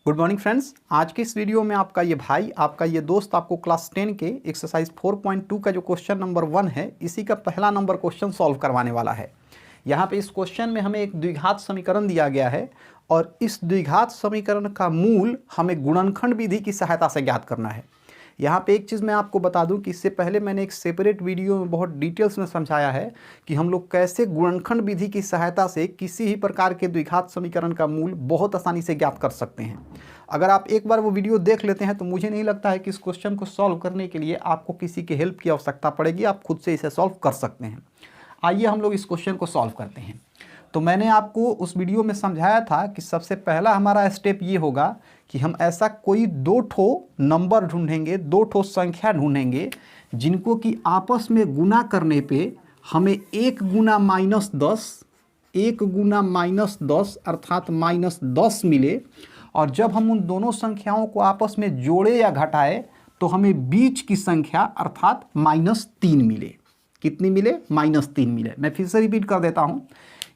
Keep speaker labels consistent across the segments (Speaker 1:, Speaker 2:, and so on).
Speaker 1: Good morning friends. आज के इस वीडियो में आपका ये भाई, आपका ये दोस्त आपको क्लास 10 के एक्सरसाइज 4.2 का जो क्वेश्चन नंबर 1 है, इसी का पहला नंबर क्वेश्चन सॉल्व करवाने वाला है। यहाँ पे इस क्वेश्चन में हमें एक द्विघात समीकरण दिया गया है और इस द्विघात समीकरण का मूल हमें गुणनखंड विधि की सहायता से ज्ञात करना है। यहाँ पे एक चीज़ मैं आपको बता दूं कि इससे पहले मैंने एक सेपरेट वीडियो में बहुत डिटेल्स में समझाया है कि हम लोग कैसे गुणनखंड विधि की सहायता से किसी भी प्रकार के द्विघात समीकरण का मूल बहुत आसानी से ज्ञात कर सकते हैं। अगर आप एक बार वो वीडियो देख लेते हैं तो मुझे नहीं लगता है कि इस क्वेश्चन को सॉल्व करने के लिए आपको किसी की हेल्प की आवश्यकता पड़ेगी, आप खुद से इसे सॉल्व कर सकते हैं। आइए हम लोग इस क्वेश्चन को सॉल्व करते हैं। तो मैंने आपको उस वीडियो में समझाया था कि सबसे पहला हमारा स्टेप ये होगा कि हम ऐसा कोई दो ठो नंबर ढूंढेंगे, दो ठो संख्या ढूंढेंगे जिनको कि आपस में गुना करने पे हमें एक गुना माइनस 10 अर्थात -10 मिले। और जब हम उन दोनों संख्याओं को आपस में जोड़े या घटाए तो हमें बीच की संख्या अर्थात -3 मिले। कितनी मिले? -3 मिले। मैं फिर से रिपीट कर देता हूँ।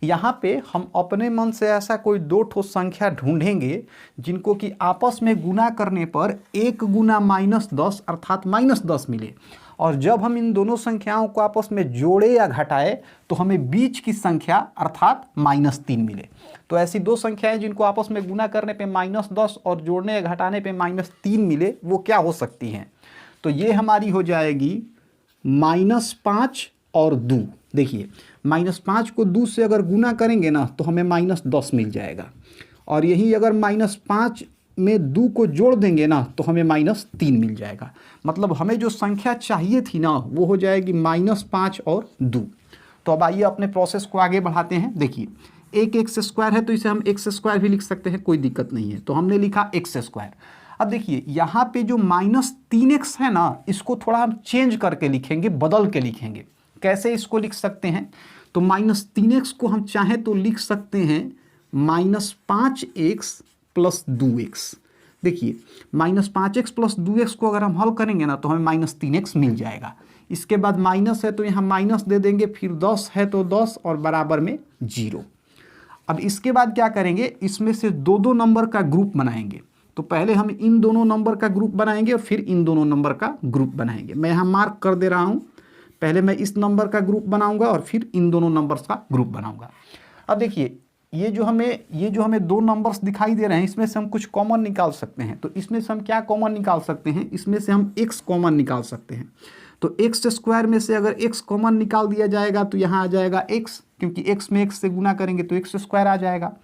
Speaker 1: यहाँ पे हम अपने मन से ऐसा कोई दो ठो संख्या ढूंढेंगे जिनको कि आपस में गुना करने पर एक गुना -10 अर्थात -10 मिले। और जब हम इन दोनों संख्याओं को आपस में जोड़े या घटाए तो हमें बीच की संख्या अर्थात -3 मिले। तो ऐसी दो संख्याएं जिनको आपस में गुना करने पे -10 और जोड़ने या घटाने पे -3 मिले, वो क्या हो सकती हैं? तो ये हमारी हो जाएगी -5 और 2। देखिए, -5 को 2 से अगर गुना करेंगे ना तो हमें -10 मिल जाएगा। और यही अगर -5 में 2 को जोड़ देंगे ना तो हमें -3 मिल जाएगा। मतलब हमें जो संख्या चाहिए थी ना वो हो जाएगी -5 और 2। तो अब आइए अपने प्रोसेस को आगे बढ़ाते हैं। देखिए, एक एक्स स्क्वायर है तो इसे हम एक्स स्क्वायर भी लिख सकते हैं, कोई दिक्कत नहीं है। तो हमने लिखा एक्स स्क्वायर। अब देखिए, यहाँ पे जो -3x है ना, इसको थोड़ा हम चेंज करके लिखेंगे, बदल के लिखेंगे। कैसे इसको लिख सकते हैं? तो -3x को हम चाहें तो लिख सकते हैं -5x + 2x। देखिए, -5x + 2x को अगर हम हल करेंगे ना तो हमें -3x मिल जाएगा। इसके बाद माइनस है तो यहाँ माइनस दे देंगे, फिर 10 है तो 10 और बराबर में 0। अब इसके बाद क्या करेंगे? इसमें से दो दो नंबर का ग्रुप बनाएंगे। तो पहले हम इन दोनों नंबर का ग्रुप बनाएंगे और फिर इन दोनों नंबर का ग्रुप बनाएंगे। मैं यहाँ मार्क कर दे रहा हूँ। पहले मैं इस नंबर का ग्रुप बनाऊंगा और फिर इन दोनों नंबर्स का ग्रुप बनाऊंगा। अब देखिए, ये जो हमें दो नंबर्स दिखाई दे रहे हैं, इसमें से हम कुछ कॉमन निकाल सकते हैं। तो इसमें से हम क्या कॉमन निकाल सकते हैं? इसमें से हम x कॉमन निकाल सकते हैं। तो एक्स स्क्वायर में से अगर x कॉमन निकाल दिया जाएगा तो यहाँ आ जाएगा x, क्योंकि x में x से गुना करेंगे तो एक्स स्क्वायर आ जाएगा।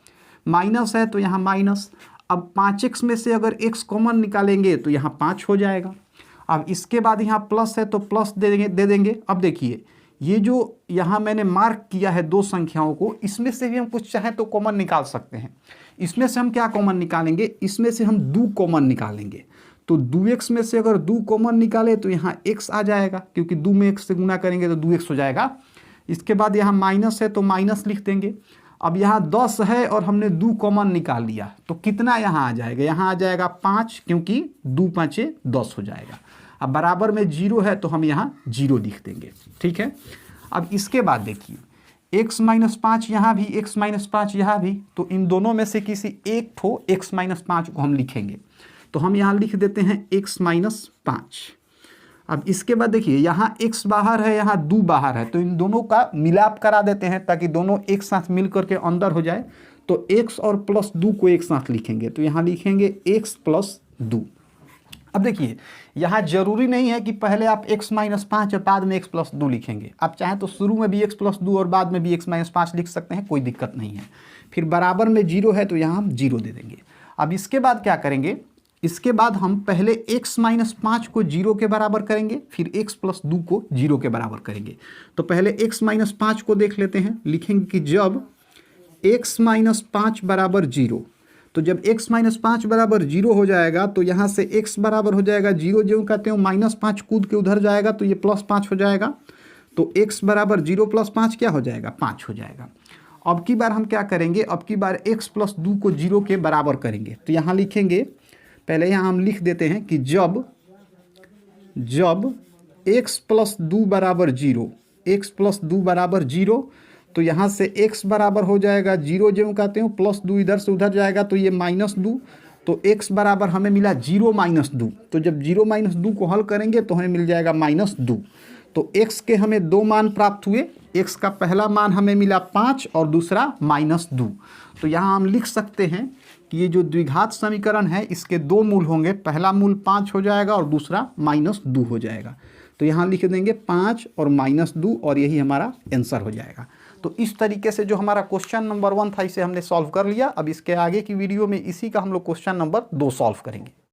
Speaker 1: माइनस है तो यहाँ माइनस। अब 5x में से अगर x कॉमन निकालेंगे तो यहाँ 5 हो जाएगा। अब इसके बाद यहाँ प्लस है तो प्लस दे देंगे। अब देखिए, ये जो यहाँ मैंने मार्क किया है दो संख्याओं को, इसमें से भी हम कुछ चाहें तो कॉमन निकाल सकते हैं। इसमें से हम क्या कॉमन निकालेंगे? इसमें से हम 2 कॉमन निकालेंगे। तो 2x में से अगर 2 कॉमन निकाले तो यहाँ x आ जाएगा, क्योंकि 2 में x से गुना करेंगे तो 2x हो जाएगा। इसके बाद यहाँ माइनस है तो माइनस लिख देंगे। अब यहाँ 10 है और हमने 2 कॉमन निकाल लिया तो कितना यहाँ आ जाएगा? यहाँ आ जाएगा 5, क्योंकि 2 5 10 हो जाएगा। अब बराबर में 0 है तो हम यहाँ 0 लिख देंगे। ठीक है। अब इसके बाद देखिए, x - 5 यहाँ भी, x - 5 यहाँ भी। तो इन दोनों में से किसी एक ठो x - 5 को हम लिखेंगे। तो हम यहाँ लिख देते हैं x - 5। अब इसके बाद देखिए, यहाँ x बाहर है, यहाँ 2 बाहर है, तो इन दोनों का मिलाप करा देते हैं ताकि दोनों एक साथ मिल करके अंदर हो जाए। तो x और +2 को एक साथ लिखेंगे। तो यहाँ लिखेंगे x + 2। अब देखिए, यहाँ जरूरी नहीं है कि पहले आप x - 5 और बाद में x + 2 लिखेंगे। आप चाहें तो शुरू में भी x + 2 और बाद में भी x - 5 लिख सकते हैं, कोई दिक्कत नहीं है। फिर बराबर में 0 है तो यहाँ हम 0 दे देंगे। अब इसके बाद क्या करेंगे? इसके बाद हम पहले x - 5 को 0 के बराबर करेंगे, फिर x + 2 को 0 के बराबर करेंगे। तो पहले x - 5 को देख लेते हैं। लिखेंगे कि जब x - 5 बराबर 0, तो जब x - 5 बराबर 0 हो जाएगा तो यहाँ से x बराबर हो जाएगा 0, जो कहते हो -5 कूद के उधर जाएगा तो ये +5 हो जाएगा। तो x बराबर 0 + 5 क्या हो जाएगा? 5 हो जाएगा। अब की बार हम क्या करेंगे? अब की बार x + 2 को 0 के बराबर करेंगे। तो यहाँ लिखेंगे, पहले यहाँ हम लिख देते हैं कि जब x + 2 बराबर 0, x + 2 बराबर 0, तो यहाँ से x बराबर हो जाएगा 0, जो कहते हो, +2 इधर से उधर जाएगा तो ये -2, तो x बराबर हमें मिला 0 - 2। तो जब 0 - 2 को हल करेंगे तो हमें मिल जाएगा -2। तो x के हमें दो मान प्राप्त हुए। x का पहला मान हमें मिला 5 और दूसरा -2। तो यहाँ हम लिख सकते हैं कि ये जो द्विघात समीकरण है इसके दो मूल होंगे, पहला मूल 5 हो जाएगा और दूसरा -2 हो जाएगा। तो यहाँ लिख देंगे 5 और -2 और यही हमारा आंसर हो जाएगा। तो इस तरीके से जो हमारा क्वेश्चन नंबर 1 था इसे हमने सॉल्व कर लिया। अब इसके आगे की वीडियो में इसी का हम लोग क्वेश्चन नंबर 2 सॉल्व करेंगे।